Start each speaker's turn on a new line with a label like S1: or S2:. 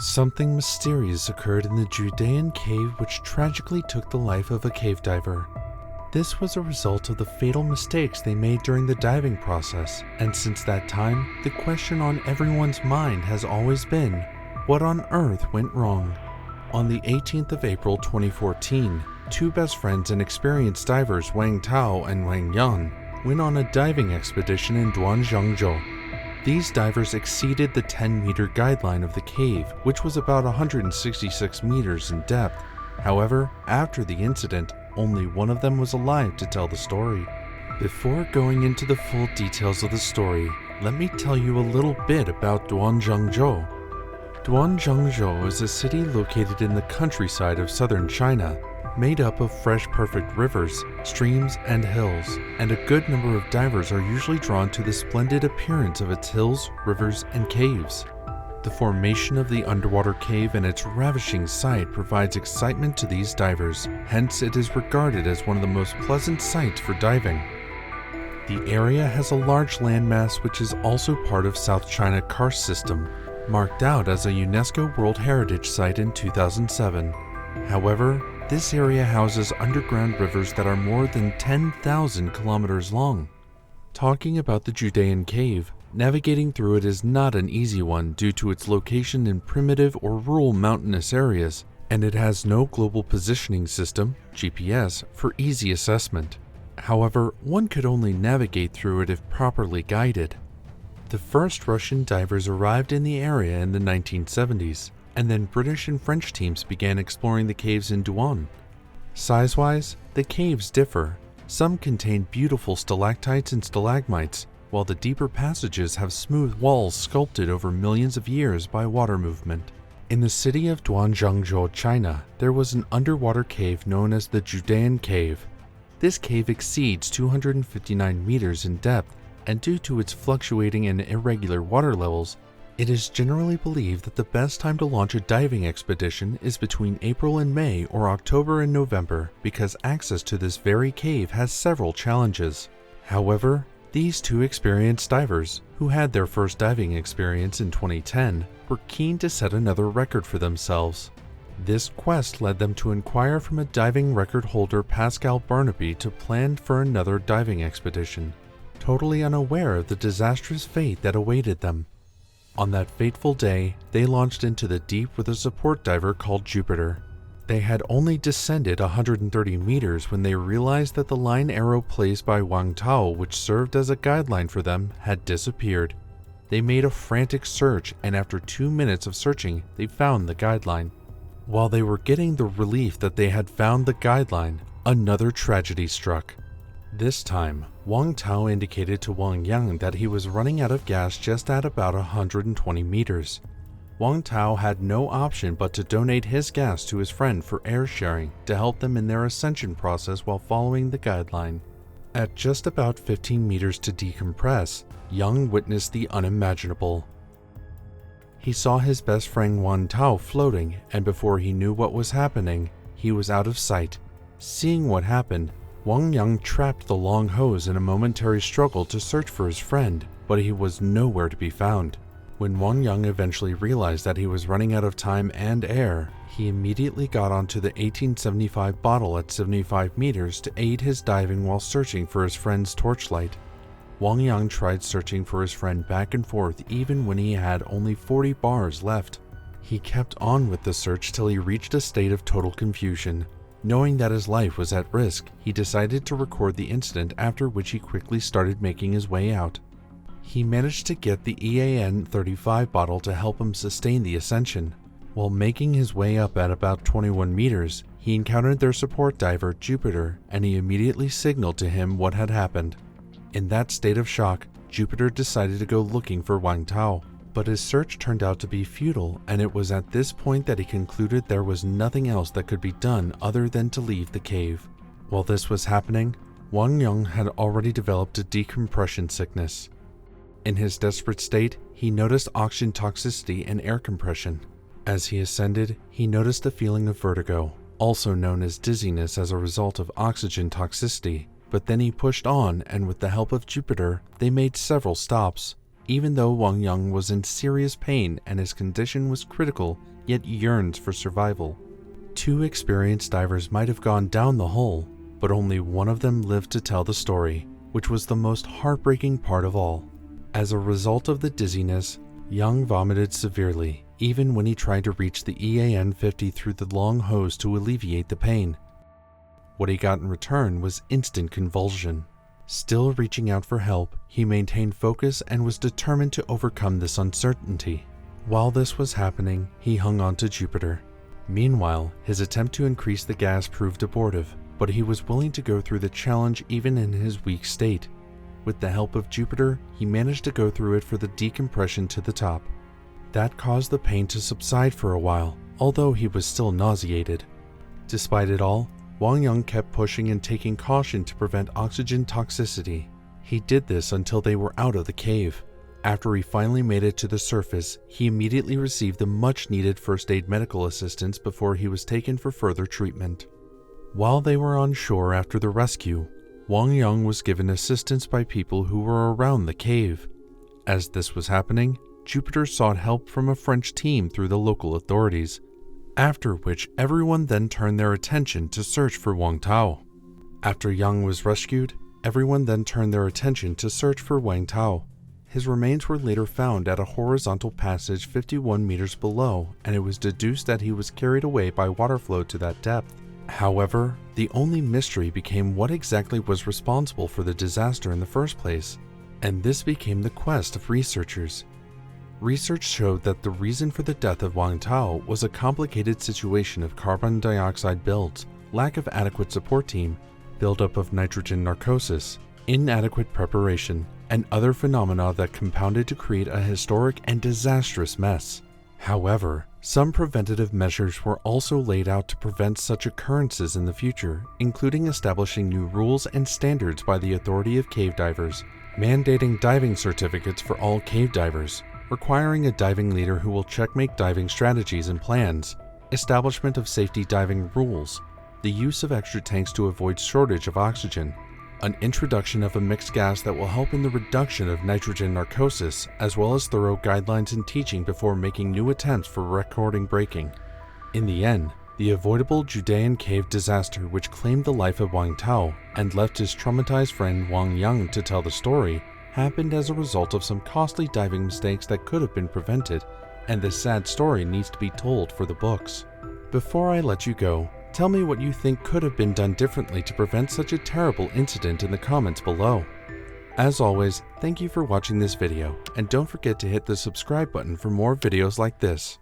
S1: Something mysterious occurred in the Judean cave which tragically took the life of a cave diver. This was a result of the fatal mistakes they made during the diving process, and since that time, the question on everyone's mind has always been, what on earth went wrong? On the 18th of April 2014, two best friends and experienced divers Wang Tao and Wang Yang went on a diving expedition in Duanzhangzhou. These divers exceeded the 10-meter guideline of the cave, which was about 166 meters in depth. However, after the incident, only one of them was alive to tell the story. Before going into the full details of the story, let me tell you a little bit about Duanzhangzhou. Duanzhangzhou is a city located in the countryside of southern China, made up of fresh perfect rivers, streams, and hills, and a good number of divers are usually drawn to the splendid appearance of its hills, rivers, and caves. The formation of the underwater cave and its ravishing sight provides excitement to these divers, hence it is regarded as one of the most pleasant sights for diving. The area has a large landmass which is also part of South China Karst system, marked out as a UNESCO World Heritage Site in 2007. However, this area houses underground rivers that are more than 10,000 kilometers long. Talking about the Judean cave, navigating through it is not an easy one due to its location in primitive or rural mountainous areas, and it has no global positioning system, GPS, for easy assessment. However, one could only navigate through it if properly guided. The first Russian divers arrived in the area in the 1970s, and then British and French teams began exploring the caves in Duan. Size-wise, the caves differ. Some contain beautiful stalactites and stalagmites, while the deeper passages have smooth walls sculpted over millions of years by water movement. In the city of Duanzhangzhou, China, there was an underwater cave known as the Judean Cave. This cave exceeds 259 meters in depth, and due to its fluctuating and irregular water levels, it is generally believed that the best time to launch a diving expedition is between April and May or October and November because access to this very cave has several challenges. However, these two experienced divers, who had their first diving experience in 2010, were keen to set another record for themselves. This quest led them to inquire from a diving record holder Pascal Barnaby to plan for another diving expedition, totally unaware of the disastrous fate that awaited them. On that fateful day, they launched into the deep with a support diver called Jupiter. They had only descended 130 meters when they realized that the line arrow placed by Wang Tao, which served as a guideline for them, had disappeared. They made a frantic search, and after 2 minutes of searching, they found the guideline. While they were getting the relief that they had found the guideline, another tragedy struck. This time, Wang Tao indicated to Wang Yang that he was running out of gas just at about 120 meters. Wang Tao had no option but to donate his gas to his friend for air sharing to help them in their ascension process while following the guideline. At just about 15 meters to decompress, Yang witnessed the unimaginable. He saw his best friend Wang Tao floating, and before he knew what was happening, he was out of sight. Seeing what happened, Wang Yang trapped the long hose in a momentary struggle to search for his friend, but he was nowhere to be found. When Wang Yang eventually realized that he was running out of time and air, he immediately got onto the 1875 bottle at 75 meters to aid his diving while searching for his friend's torchlight. Wang Yang tried searching for his friend back and forth even when he had only 40 bars left. He kept on with the search till he reached a state of total confusion. Knowing that his life was at risk, he decided to record the incident, after which he quickly started making his way out. He managed to get the EAN-35 bottle to help him sustain the ascension. While making his way up at about 21 meters, he encountered their support diver, Jupiter, and he immediately signaled to him what had happened. In that state of shock, Jupiter decided to go looking for Wang Tao. But his search turned out to be futile, and it was at this point that he concluded there was nothing else that could be done other than to leave the cave. While this was happening, Wang Yang had already developed a decompression sickness. In his desperate state, he noticed oxygen toxicity and air compression. As he ascended, he noticed a feeling of vertigo, also known as dizziness as a result of oxygen toxicity, but then he pushed on, and with the help of Jupiter, they made several stops. even though Wang Yang was in serious pain and his condition was critical, yet yearns for survival. 2 experienced divers might have gone down the hole, but only one of them lived to tell the story, which was the most heartbreaking part of all. As a result of the dizziness, Yang vomited severely, even when he tried to reach the EAN-50 through the long hose to alleviate the pain. What he got in return was instant convulsion. Still reaching out for help, he maintained focus and was determined to overcome this uncertainty. While this was happening, he hung on to Jupiter. Meanwhile, his attempt to increase the gas proved abortive, but he was willing to go through the challenge even in his weak state. With the help of Jupiter, he managed to go through it for the decompression to the top. That caused the pain to subside for a while, although he was still nauseated. Despite it all, Wang Yang kept pushing and taking caution to prevent oxygen toxicity. He did this until they were out of the cave. After he finally made it to the surface, he immediately received the much-needed first aid medical assistance before he was taken for further treatment. While they were on shore after the rescue, Wang Yang was given assistance by people who were around the cave. As this was happening, Jupiter sought help from a French team through the local authorities, after which everyone then turned their attention to search for Wang Tao. After Yang was rescued, everyone then turned their attention to search for Wang Tao. His remains were later found at a horizontal passage 51 meters below, and it was deduced that he was carried away by water flow to that depth. However, the only mystery became what exactly was responsible for the disaster in the first place, and this became the quest of researchers. Research showed that the reason for the death of Wang Tao was a complicated situation of carbon dioxide builds, lack of adequate support team, buildup of nitrogen narcosis, inadequate preparation, and other phenomena that compounded to create a historic and disastrous mess. However, some preventative measures were also laid out to prevent such occurrences in the future, including establishing new rules and standards by the Authority of Cave Divers, mandating diving certificates for all cave divers, requiring a diving leader who will checkmate diving strategies and plans, establishment of safety diving rules, the use of extra tanks to avoid shortage of oxygen, an introduction of a mixed gas that will help in the reduction of nitrogen narcosis, as well as thorough guidelines and teaching before making new attempts for recording breaking. In the end, the avoidable Judean cave disaster, which claimed the life of Wang Tao and left his traumatized friend Wang Yang to tell the story, happened as a result of some costly diving mistakes that could have been prevented, and this sad story needs to be told for the books. Before I let you go, tell me what you think could have been done differently to prevent such a terrible incident in the comments below. As always, thank you for watching this video, and don't forget to hit the subscribe button for more videos like this.